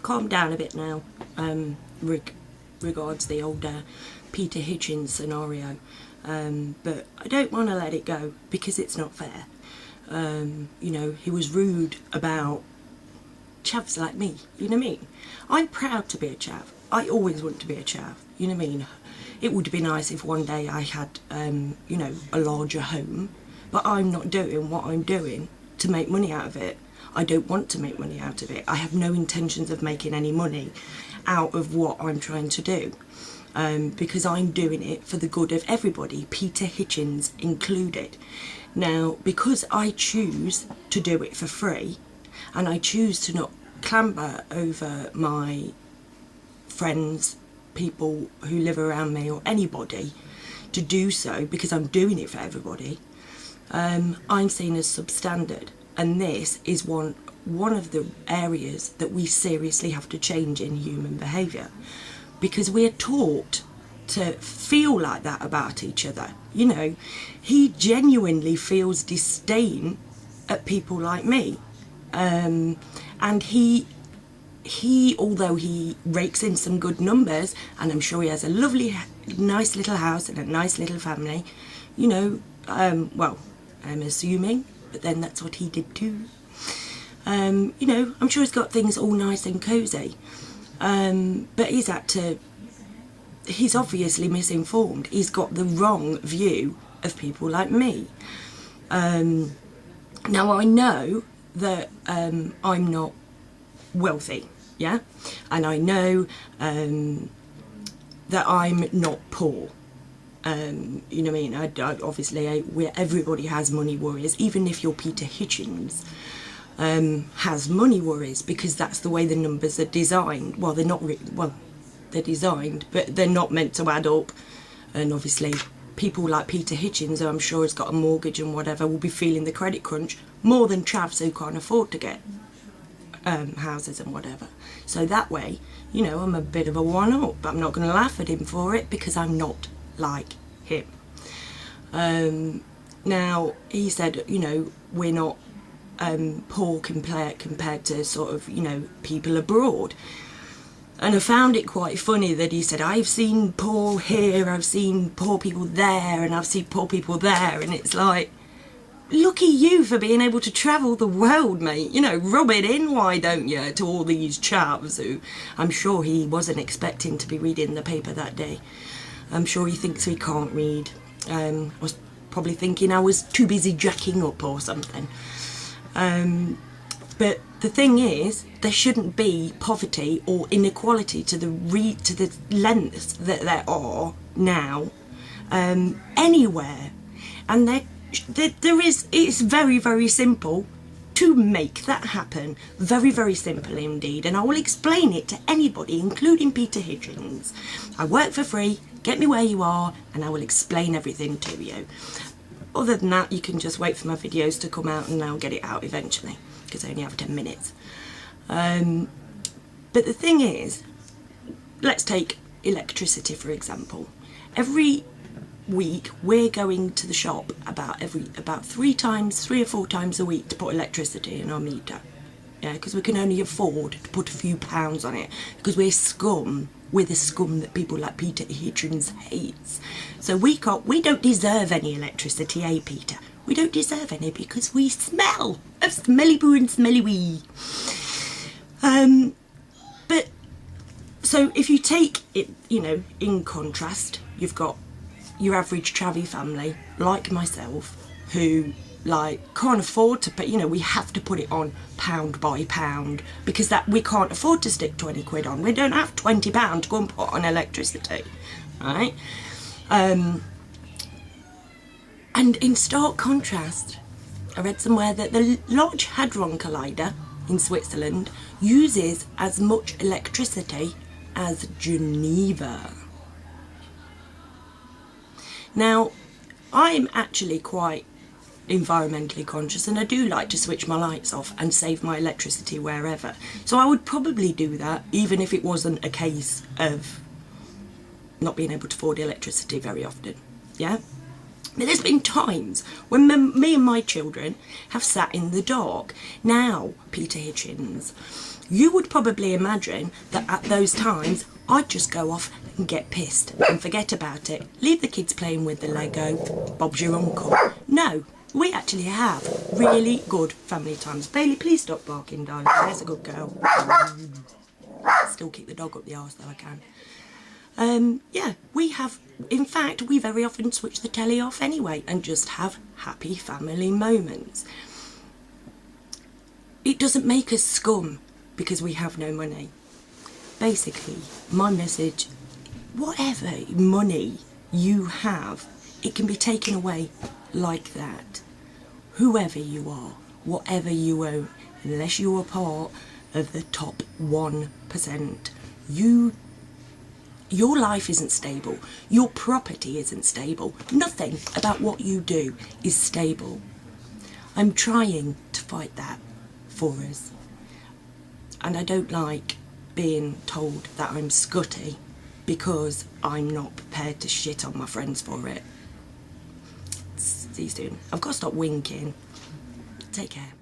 I've calmed down a bit now, regards the older Peter Hitchens scenario, but I don't want to let it go because it's not fair. You know, he was rude about chavs like me, you know what I mean? I'm proud to be a chav. I always want to be a chav, you know what I mean? It would be nice if one day I had, you know, a larger home, but I'm not doing what I'm doing to make money out of it. I don't want to make money out of it. I have no intentions of making any money out of what I'm trying to do, because I'm doing it for the good of everybody, Peter Hitchens included. Now, because I choose to do it for free, and I choose to not clamber over my friends, people who live around me, or anybody, to do so because I'm doing it for everybody, I'm seen as substandard. And this is one of the areas that we seriously have to change in human behaviour, because we're taught to feel like that about each other. You know, he genuinely feels disdain at people like me, and he although he rakes in some good numbers, and I'm sure he has a lovely, nice little house and a nice little family, you know, well, I'm assuming, but then that's what he did too. You know, I'm sure he's got things all nice and cosy, but he's obviously misinformed. He's got the wrong view of people like me. Now, I know that I'm not wealthy, yeah, and I know that I'm not poor. You know what I mean? Obviously, everybody has money worries. Even if you're Peter Hitchens, has money worries, because that's the way the numbers are designed. Well, they're not well, they're designed, but they're not meant to add up. And obviously, people like Peter Hitchens, who I'm sure has got a mortgage and whatever, will be feeling the credit crunch more than travs who can't afford to get houses and whatever. So that way, you know, I'm a bit of a one-up, but I'm not going to laugh at him for it because I'm not like him. Now, he said, you know, we're not poor compared to sort of, you know, people abroad. And I found it quite funny that he said, I've seen poor here, I've seen poor people there, and I've seen poor people there. And it's like, lucky you for being able to travel the world, mate. You know, rub it in, why don't you, to all these chavs who I'm sure he wasn't expecting to be reading the paper that day. I'm sure he thinks he can't read. I was probably thinking I was too busy jacking up or something. But the thing is, there shouldn't be poverty or inequality to the lengths that there are now, anywhere. And there is. It's very, very simple to make that happen. Very, very simple indeed. And I will explain it to anybody, including Peter Hitchens. I work for free. Get me where you are, and I will explain everything to you. Other than that, you can just wait for my videos to come out, and I'll get it out eventually, because I only have 10 minutes. But the thing is, let's take electricity for example. Every week we're going to the shop about 3 or 4 times a week to put electricity in our meter. Yeah, because we can only afford to put a few pounds on it, because we're scum. We're the scum that people like Peter Hitchens hates. So we don't deserve any electricity, eh, Peter? We don't deserve any because we smell of smelly poo and smelly wee. But so if you take it, you know, in contrast, you've got your average travvy family like myself who like can't afford to pay. You know, we have to put it on pound by pound because that we can't afford to stick 20 quid on. We don't have 20 pound to go and put on electricity, right? And in stark contrast, I read somewhere that the Large Hadron Collider in Switzerland uses as much electricity as Geneva. Now, I'm actually quite environmentally conscious, and I do like to switch my lights off and save my electricity wherever. So I would probably do that even if it wasn't a case of not being able to afford electricity very often. Yeah? But there's been times when me and my children have sat in the dark. Now, Peter Hitchens, you would probably imagine that at those times I'd just go off and get pissed and forget about it. Leave the kids playing with the Lego, Bob's your uncle. No, we actually have really good family times. Bailey, please stop barking, darling. There's a good girl. Still keep the dog up the arse though I can. Yeah, we have, in fact, we very often switch the telly off anyway and just have happy family moments. It doesn't make us scum because we have no money. Basically, my message, whatever money you have, it can be taken away like that. Whoever you are, whatever you own, unless you are part of the top 1%, your life isn't stable, your property isn't stable, nothing about what you do is stable. I'm trying to fight that for us, and I don't like being told that I'm scutty because I'm not prepared to shit on my friends for it. See you soon. I've got to stop winking. Take care.